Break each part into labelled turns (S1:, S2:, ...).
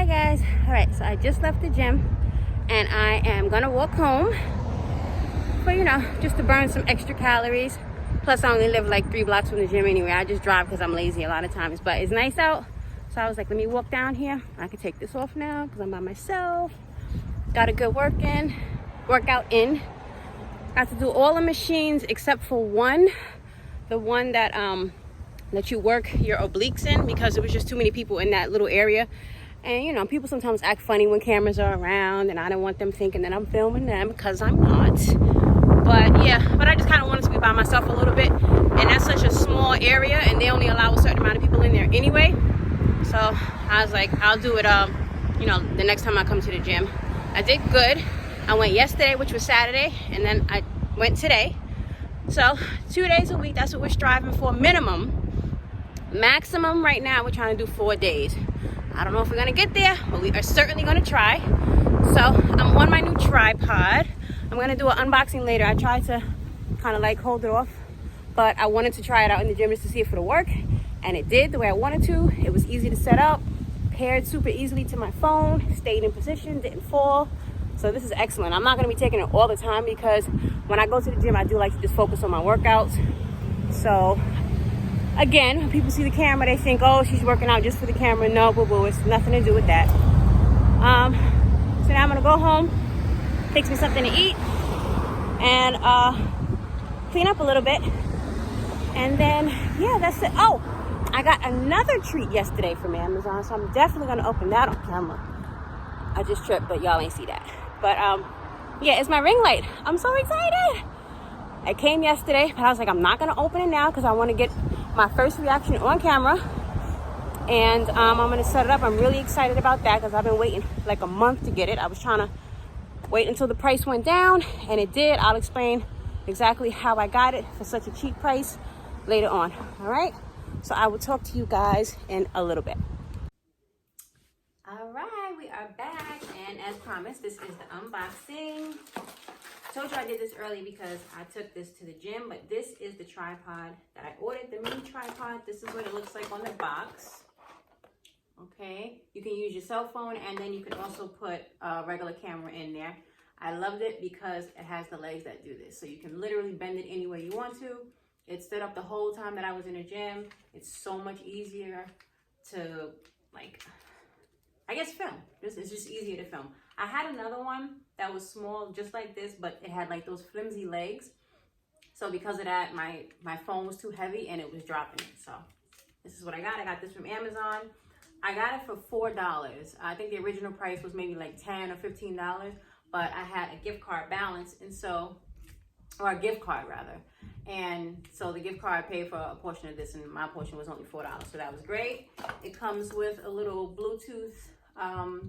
S1: Hi guys. All right, so I just left the gym and I am gonna walk home for, just to burn some extra calories. Plus I only live like 3 blocks from the gym anyway. I just drive because I'm lazy a lot of times, but it's nice out. So I was like, let me walk down here. I can take this off now because I'm by myself. Got a good workout in. Got to do all the machines except for one. The one that you work your obliques in, because there was just too many people in that little area. And people sometimes act funny when cameras are around, and I don't want them thinking that I'm filming them because I'm not. But I just kind of wanted to be by myself a little bit, and that's such a small area and they only allow a certain amount of people in there anyway. So I was like, I'll do it the next time I come to the gym. I did good. I went yesterday, which was Saturday, and then I went today. So 2 days a week, that's what we're striving for, minimum. Maximum right now, we're trying to do 4 days. I don't know if we're gonna get there, but we are certainly gonna try. So I'm on my new tripod. I'm gonna do an unboxing later. I tried to kind of like hold it off, but I wanted to try it out in the gym just to see if it'll work. And it did the way I wanted to. It was easy to set up, paired super easily to my phone, stayed in position, didn't fall. So this is excellent. I'm not gonna be taking it all the time because when I go to the gym, I do like to just focus on my workouts. So again, when people see the camera, they think, oh, she's working out just for the camera. No, boo-boo, it's nothing to do with that. So now I'm gonna go home, fix me something to eat, and clean up a little bit. And then, that's it. Oh, I got another treat yesterday from Amazon, so I'm definitely gonna open that on camera. I just tripped, but y'all ain't see that. But it's my ring light. I'm so excited. It came yesterday, but I was like, I'm not gonna open it now because I want to get my first reaction on camera. And I'm gonna set it up. I'm really excited about that because I've been waiting like a month to get it. I was trying to wait until the price went down, and it did. I'll explain exactly how I got it for such a cheap price later on. All right, so I will talk to you guys in a little bit. All right, we are back, and as promised, this is the unboxing. I told you I did this early because I took this to the gym, but this is the tripod that I ordered, the mini tripod. This is what it looks like on the box. Okay, you can use your cell phone, and then you can also put a regular camera in there. I loved it because it has the legs that do this, so you can literally bend it any way you want to. It stood up the whole time that I was in the gym. It's so much easier to film. It's just easier to film. I had another one that was small, just like this, but it had like those flimsy legs. So because of that, my phone was too heavy and it was dropping it. So this is what I got. I got this from Amazon. I got it for $4. I think the original price was maybe like $10 or $15, but I had a gift card balance, or a gift card rather. And so the gift card paid for a portion of this, and my portion was only $4. So that was great. It comes with a little Bluetooth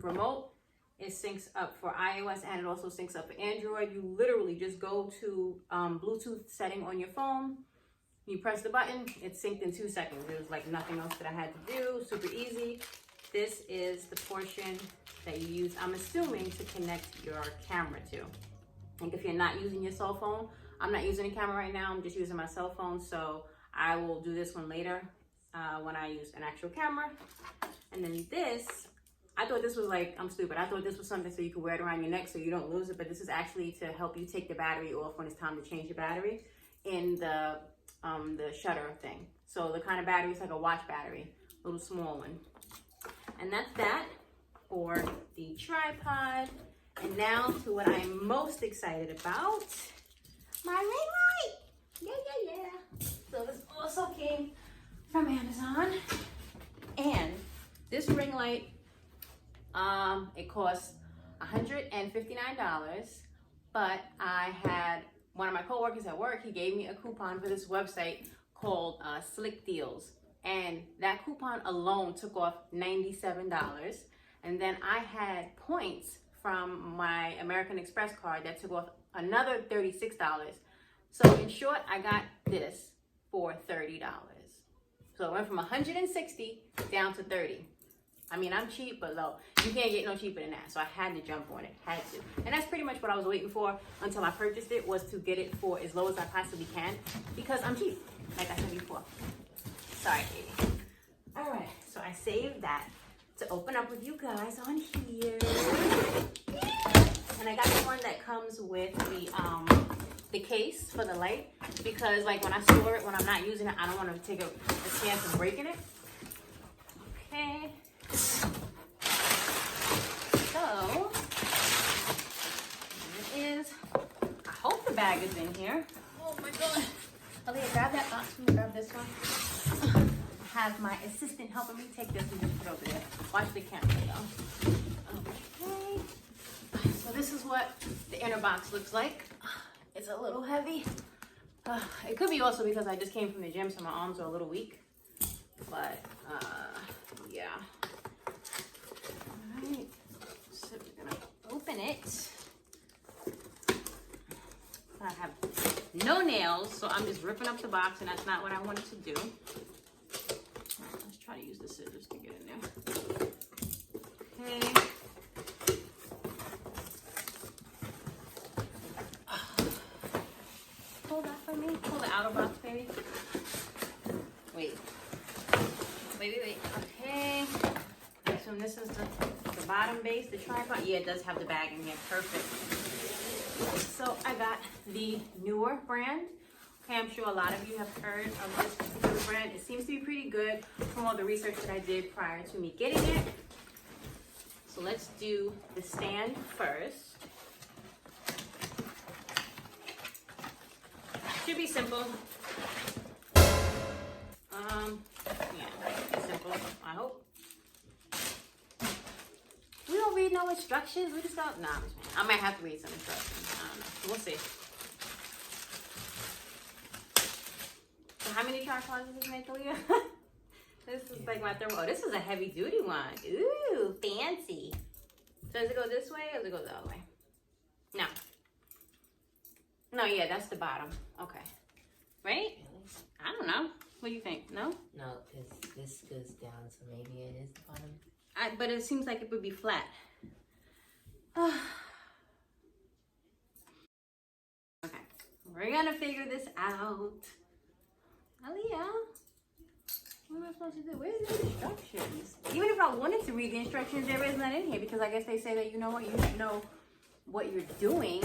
S1: remote. It syncs up for iOS and it also syncs up for Android. You literally just go to Bluetooth setting on your phone. You press the button, it's synced in 2 seconds. There was like nothing else that I had to do. Super easy. This is the portion that you use, I'm assuming, to connect your camera to. Like if you're not using your cell phone, I'm not using a camera right now, I'm just using my cell phone. So I will do this one later when I use an actual camera. And then this, I thought this was like, I'm stupid. I thought this was something so you could wear it around your neck so you don't lose it. But this is actually to help you take the battery off when it's time to change your battery in the shutter thing. So the kind of battery is like a watch battery, a little small one. And that's that for the tripod. And now to what I'm most excited about, my ring light. Yeah. So this also came from Amazon. And this ring light, it cost $159, but I had one of my coworkers at work, he gave me a coupon for this website called Slick Deals. And that coupon alone took off $97. And then I had points from my American Express card that took off another $36. So in short, I got this for $30. So it went from $160 down to $30. I mean, I'm cheap, but low. You can't get no cheaper than that. So I had to jump on it, had to. And that's pretty much what I was waiting for until I purchased it, was to get it for as low as I possibly can, because I'm cheap, like I said before. Sorry, baby. All right, so I saved that to open up with you guys on here. And I got the one that comes with the case for the light, because like when I store it, when I'm not using it, I don't want to take a chance of breaking it. Okay. So it is. I hope the bag is in here. Oh my god. Aaliyah, grab that box for me. Grab this one. I have my assistant helping me take this and just put it over there. Watch the camera though. Okay. So this is what the inner box looks like. It's a little heavy. It could be also because I just came from the gym, so my arms are a little weak. But yeah. All right. So we're gonna open it. I have no nails, so I'm just ripping up the box, and that's not what I wanted to do. Let's try to use the scissors to get in there. Okay. Pull that for me. Pull the outer box, baby. Wait. Okay. I assume this is the bottom base, the tripod. Yeah, it does have the bag in here. Perfect. So I got the Neewer brand. Okay, I'm sure a lot of you have heard of this particular brand. It seems to be pretty good from all the research that I did prior to me getting it. So let's do the stand first. Should be simple. Yeah, should be simple, I hope. We don't read no instructions. We just don't. Nah, I might have to read some instructions. I don't know. We'll see. So how many tripods does this make, Aaliyah? This is like my thermal. Oh, this is a heavy duty one. Ooh, fancy. So does it go this way or does it go the other way? No. No, yeah, that's the bottom. Okay. Right? I don't know. What do you think? No?
S2: No, because this goes down, so maybe it is the bottom.
S1: But it seems like it would be flat. Okay, we're gonna figure this out. Aaliyah, what am I supposed to do? Where's the instructions? Even if I wanted to read the instructions, there is none in here, because I guess they say that you know what, you should know what you're doing.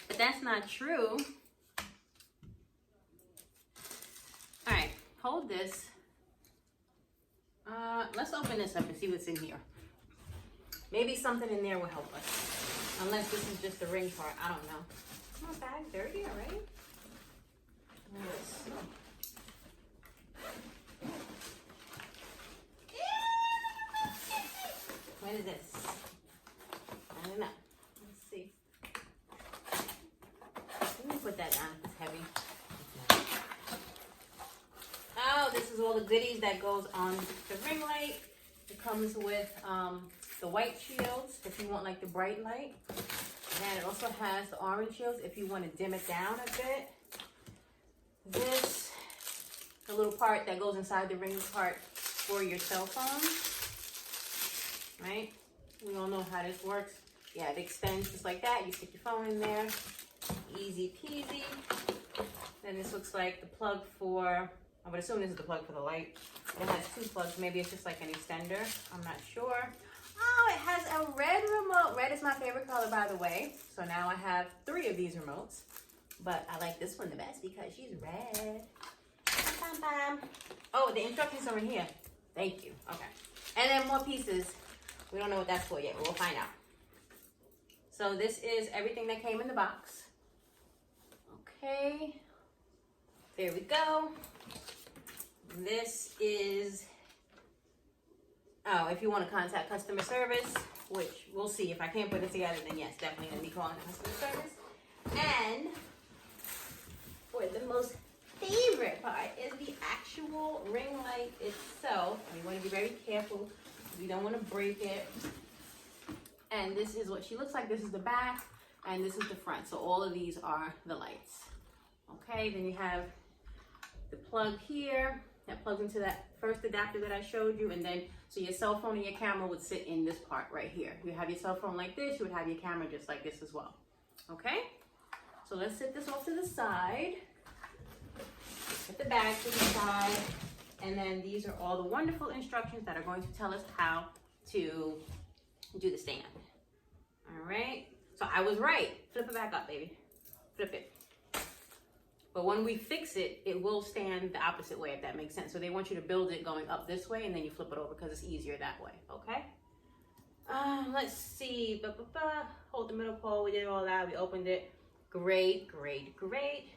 S1: But that's not true. All right, hold this. Let's open this up and see what's in here. Maybe something in there will help us. Unless this is just the ring part. I don't know. Is my bag dirty already? Let's see. What is this? I don't know. Let's see. Let me put that down. It's heavy. Oh, this is all the goodies that goes on the ring light. It comes with the white shields if you want like the bright light. And it also has the orange shields if you want to dim it down a bit. This, the little part that goes inside the ring part for your cell phone. Right? We all know how this works. Yeah, it extends just like that. You stick your phone in there. Easy peasy. Then this looks like the plug for, I would assume this is the plug for the light. It has two plugs. Maybe it's just like an extender. I'm not sure. Oh, it has a red remote. Red is my favorite color, by the way. So now I have 3 of these remotes. But I like this one the best because she's red. Bam, bam. Oh, the instructions are in here. Thank you. Okay. And then more pieces. We don't know what that's for yet, but we'll find out. So this is everything that came in the box. Okay. There we go. This is, oh, if you want to contact customer service, which we'll see. If I can't put it together, then yes, definitely going to be calling customer service. And for the most favorite part is the actual ring light itself. You want to be very careful. You don't want to break it. And this is what she looks like. This is the back, and this is the front. So all of these are the lights. Okay, then you have the plug here that plugs into that first adapter that I showed you, and then so your cell phone and your camera would sit in this part right here. You have your cell phone like this, you would have your camera just like this as well. Okay, so let's set this off to the side. Put the bag to the side, And then these are all the wonderful instructions that are going to tell us how to do the stand. All right, so I was right. Flip it back up, baby. Flip it. But when we fix it, it will stand the opposite way, if that makes sense. So they want you to build it going up this way, and then you flip it over because it's easier that way, okay? Let's see. Hold the middle pole. We did all that. We opened it. Great, great, great.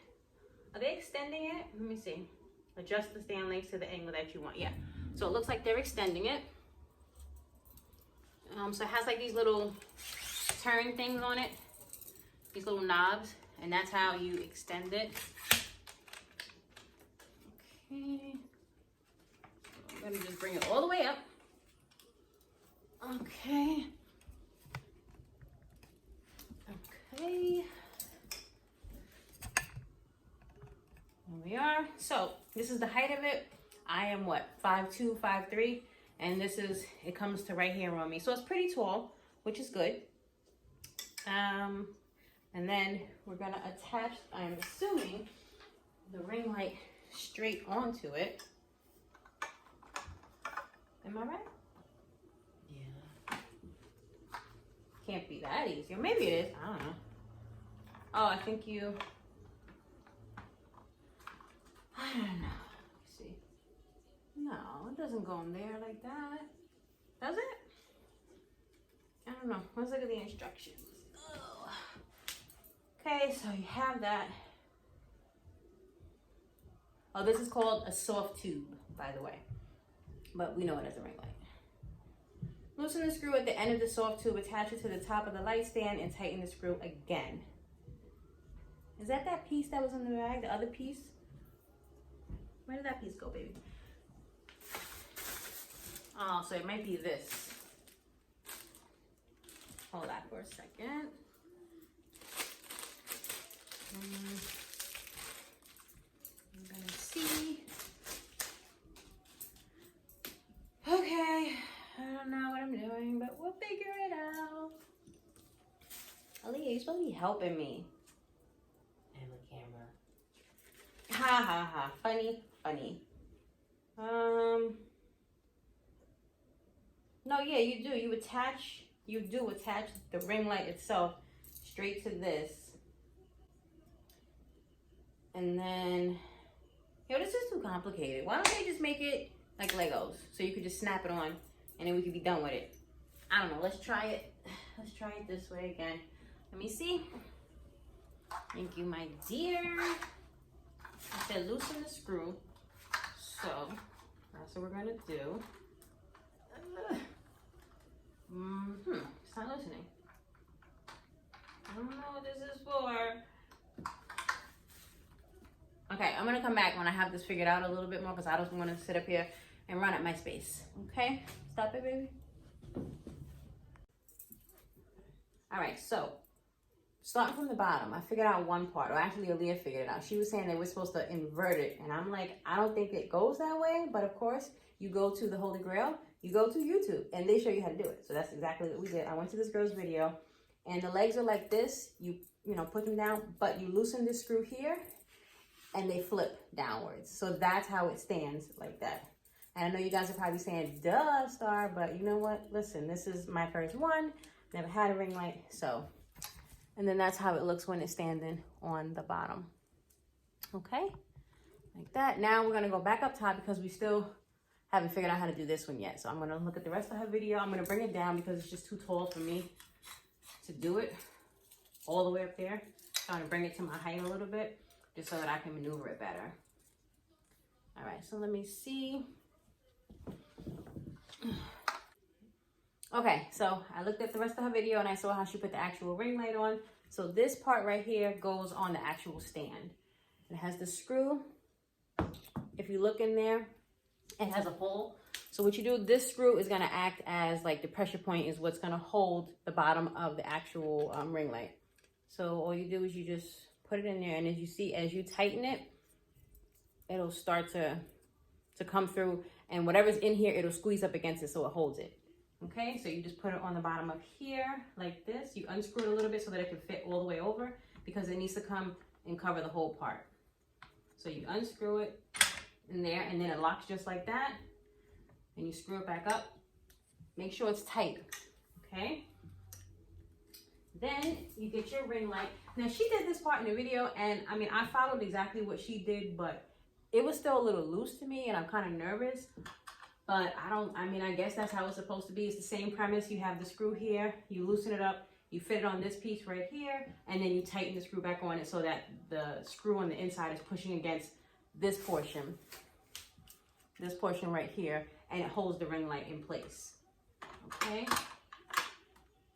S1: Are they extending it? Let me see. Adjust the stand length to the angle that you want. Yeah. So it looks like they're extending it. So it has like these little turn things on it. These little knobs. And that's how you extend it. Okay. So I'm gonna just bring it all the way up. Okay. Okay. There we are. So this is the height of it. I am what, 5'2", 5'3", and this is, it comes to right here on me. So it's pretty tall, which is good. And then we're gonna attach, I'm assuming, the ring light straight onto it. Am I right?
S2: Yeah.
S1: Can't be that easy. Or maybe it is, I don't know. Oh, I think you, I don't know. Let's see. No, it doesn't go in there like that. Does it? I don't know. Let's look at the instructions. Oh. Okay, so you have that. Oh, this is called a soft tube, by the way. But we know it as a ring light. Loosen the screw at the end of the soft tube, attach it to the top of the light stand, and tighten the screw again. Is that piece that was in the bag, the other piece? Where did that piece go, baby? Oh, so it might be this. Hold that for a second. I'm gonna see. Okay, I don't know what I'm doing, but we'll figure it out. Aaliyah, you're supposed to be helping me.
S2: I have a camera.
S1: Ha ha ha. Funny, funny. No, yeah, you do. You do attach the ring light itself straight to this. And then, yo, this is too complicated. Why don't they just make it like Legos? So you could just snap it on and then we could be done with it. I don't know. Let's try it. Let's try it this way again. Let me see. Thank you, my dear. I said loosen the screw. So that's what we're gonna do. It's not loosening. I don't know what this is for. Okay, I'm gonna come back when I have this figured out a little bit more because I don't want to sit up here and run at my space. Okay, stop it, baby. All right, so starting from the bottom, I figured out one part, or actually Aaliyah figured it out. She was saying that we're supposed to invert it, and I'm like, I don't think it goes that way, but of course, you go to the Holy Grail, you go to YouTube, and they show you how to do it. So that's exactly what we did. I went to this girl's video, and the legs are like this. You know, put them down, but you loosen this screw here, and they flip downwards. So that's how it stands like that. And I know you guys are probably saying, duh, Star, but you know what? Listen, this is my first one. Never had a ring light, so. And then that's how it looks when it's standing on the bottom. Okay, like that. Now we're gonna go back up top because we still haven't figured out how to do this one yet. So I'm gonna look at the rest of her video. I'm gonna bring it down because it's just too tall for me to do it all the way up there. So I'm gonna bring it to my height a little bit just so that I can maneuver it better. All right, so let me see. Okay, so I looked at the rest of her video and I saw how she put the actual ring light on. So this part right here goes on the actual stand. It has the screw. If you look in there, it has a hole. So what you do, this screw is gonna act as like the pressure point is what's gonna hold the bottom of the actual ring light. So all you do is you just put it in there, and as you see, as you tighten it, it'll start to come through, and whatever's in here, it'll squeeze up against it so it holds it. Okay, so you just put it on the bottom of here like this. You unscrew it a little bit so that it can fit all the way over because it needs to come and cover the whole part. So you unscrew it in there, and then it locks just like that. And you screw it back up. Make sure it's tight, okay? Then you get your ring light. Now she did this part in the video, and I mean, I followed exactly what she did, but it was still a little loose to me, and I'm kind of nervous. But I guess that's how it's supposed to be. It's the same premise. You have the screw here, you loosen it up, you fit it on this piece right here, and then you tighten the screw back on it so that the screw on the inside is pushing against this portion right here, and it holds the ring light in place, okay?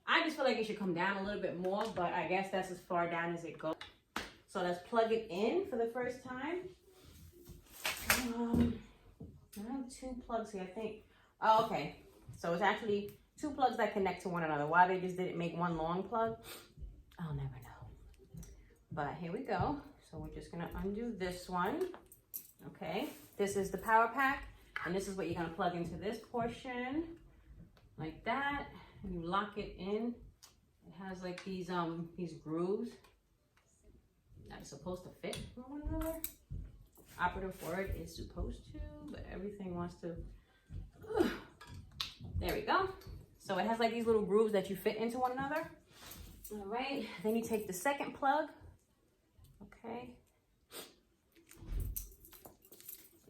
S1: I just feel like it should come down a little bit more, but I guess that's as far down as it goes. So let's plug it in for the first time. I have 2 plugs here, I think. Oh, okay. So it's actually 2 plugs that connect to one another. Why they just didn't make one long plug, I'll never know. But here we go. So we're just gonna undo this one. Okay. This is the power pack, and this is what you're gonna plug into this portion, like that. And you lock it in. It has like these grooves that are supposed to fit one another. Operative word is supposed to, but everything wants to. There we go. So it has like these little grooves that you fit into one another. All right. Then you take the second plug. Okay.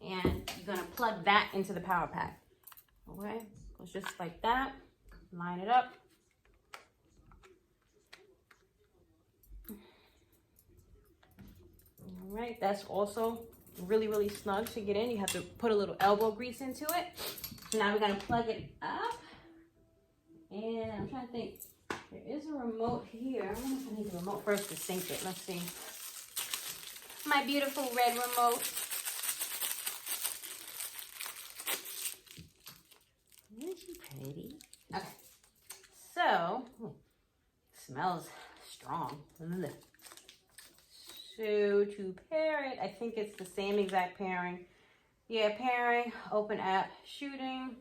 S1: And you're gonna plug that into the power pack. Okay. Goes just like that. Line it up. All right, that's also really, really snug to get in. You have to put a little elbow grease into it. So now we're gonna plug it up. And I'm trying to think, there is a remote here. I wonder if I need the remote first to sync it. Let's see. My beautiful red remote. Isn't she pretty? Okay. So, smells strong. So to pair it, I think it's the same exact pairing. Yeah, pairing, open app, shooting,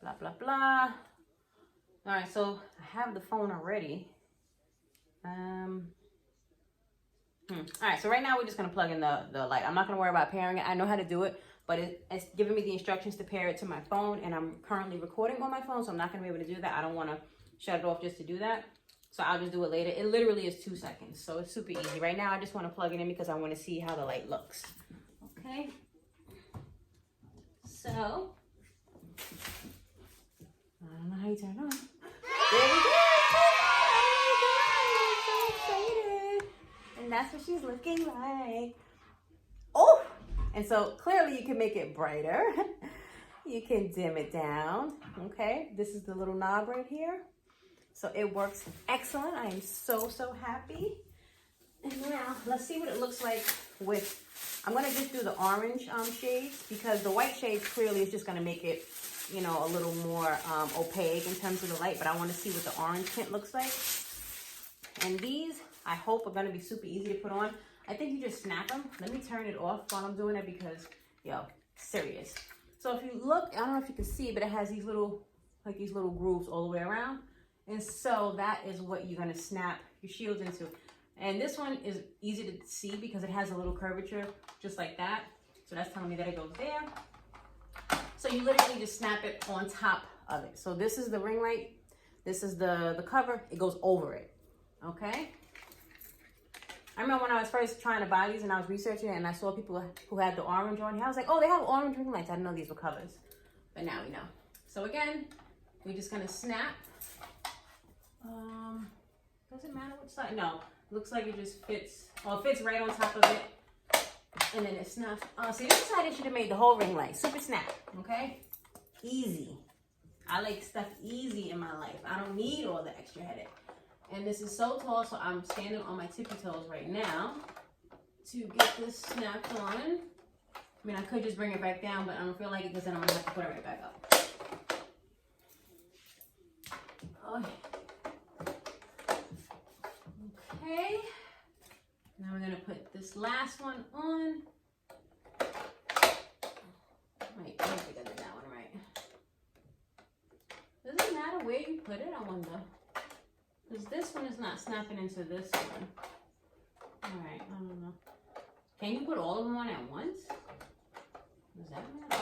S1: blah, blah, blah. All right, so I have the phone already. All right, so right now we're just gonna plug in the light. I'm not gonna worry about pairing it. I know how to do it, but it's giving me the instructions to pair it to my phone, and I'm currently recording on my phone, so I'm not gonna be able to do that. I don't wanna shut it off just to do that. So I'll just do it later. It literally is 2 seconds, so it's super easy. Right now, I just wanna plug it in because I wanna see how the light looks. Okay. So, I don't know how you turn it on. There we go. I'm so excited. And that's what she's looking like. Oh! And so clearly you can make it brighter. You can dim it down. Okay, this is the little knob right here. So it works excellent. I am so, so happy. And now let's see what it looks like with, I'm gonna just do the orange shades, because the white shades clearly is just gonna make it, you know, a little more opaque in terms of the light, but I wanna see what the orange tint looks like. And these, I hope, are gonna be super easy to put on. I think you just snap them. Let me turn it off while I'm doing it because, yo, serious. So if you look, I don't know if you can see, but it has these little, like these little grooves all the way around. And so that is what you're gonna snap your shields into. And this one is easy to see because it has a little curvature just like that. So that's telling me that it goes there. So you literally just snap it on top of it. So this is the ring light. This is the cover. It goes over it, okay? I remember when I was first trying to buy these and I was researching it and I saw people who had the orange on here. I was like, oh, they have orange ring lights. I didn't know these were covers, but now we know. So again, we're just gonna snap. Does it matter which side? No, looks like it just fits. Well, it fits right on top of it, and then it snaps. See, this is how they should have made the whole ring light. Super snap, okay? Easy. I like stuff easy in my life. I don't need all the extra headache. And this is so tall, so I'm standing on my tippy toes right now to get this snapped on. I mean, I could just bring it back down, but I don't feel like it because then I'm gonna have to put it right back up. Oh. Okay. Now we're gonna put this last one on. Wait, I don't think I did that one right. Does it matter where you put it? I wonder. Because this one is not snapping into this one. Alright, I don't know. Can you put all of them on at once?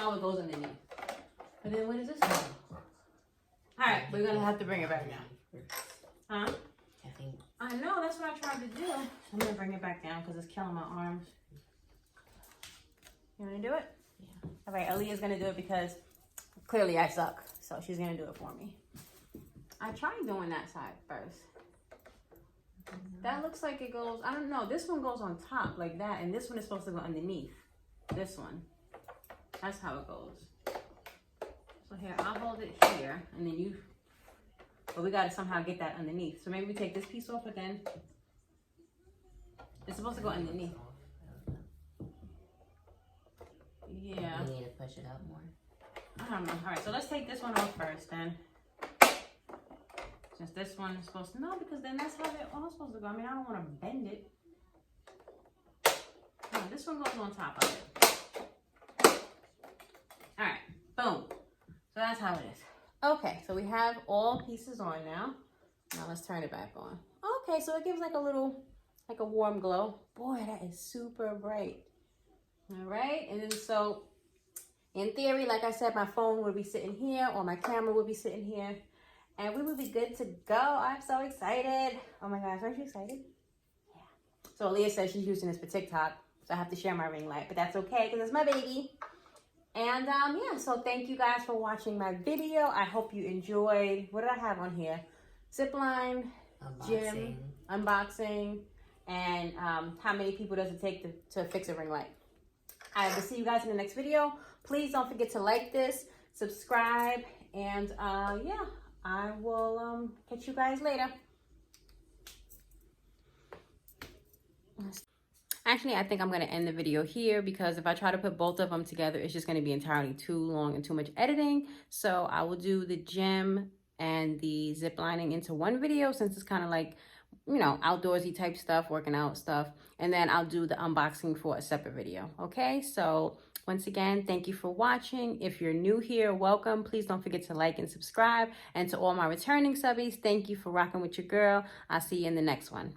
S1: Oh, it goes underneath. But then where does this go? Alright, we're gonna have to bring it back down. Huh?
S2: I think.
S1: I know, that's what I tried to do. I'm gonna bring it back down because it's killing my arms. You wanna do it?
S2: Yeah.
S1: Alright, Aaliyah's gonna do it because clearly I suck. So she's gonna do it for me. I tried doing that side first. That looks like it goes, I don't know, this one goes on top like that, and this one is supposed to go underneath. This one. That's how it goes. So here, I'll hold it here, and then you, but we gotta somehow get that underneath. So maybe we take this piece off, but then it's supposed to go underneath. Yeah.
S2: You need to push it up more.
S1: I don't know. Alright, so let's take this one off first then. Since this one is supposed to, no, because then that's how they're all supposed to go. I mean, I don't want to bend it. No, this one goes on top of it. Alright, boom. So that's how it is. Okay, so we have all pieces on now. Now let's turn it back on. Okay, so it gives like a little, like a warm glow. Boy, that is super bright. Alright, and then so, in theory, like I said, my phone would be sitting here, or my camera would be sitting here. And we would be good to go. I'm so excited. Oh my gosh, aren't you excited? Yeah. So Aaliyah says she's using this for TikTok. So I have to share my ring light. But that's okay because it's my baby. And yeah, so thank you guys for watching my video. I hope you enjoyed. What did I have on here? Zipline, gym, unboxing, and how many people does it take to fix a ring light. I will see you guys in the next video. Please don't forget to like this, subscribe, and yeah. I will catch you guys later. Actually, I think I'm going to end the video here because if I try to put both of them together, it's just going to be entirely too long and too much editing. So I will do the gym and the zip lining into one video since it's kind of like, you know, outdoorsy type stuff, working out stuff. And then I'll do the unboxing for a separate video. Okay, so once again, thank you for watching. If you're new here, welcome. Please don't forget to like and subscribe. And to all my returning subbies, thank you for rocking with your girl. I'll see you in the next one.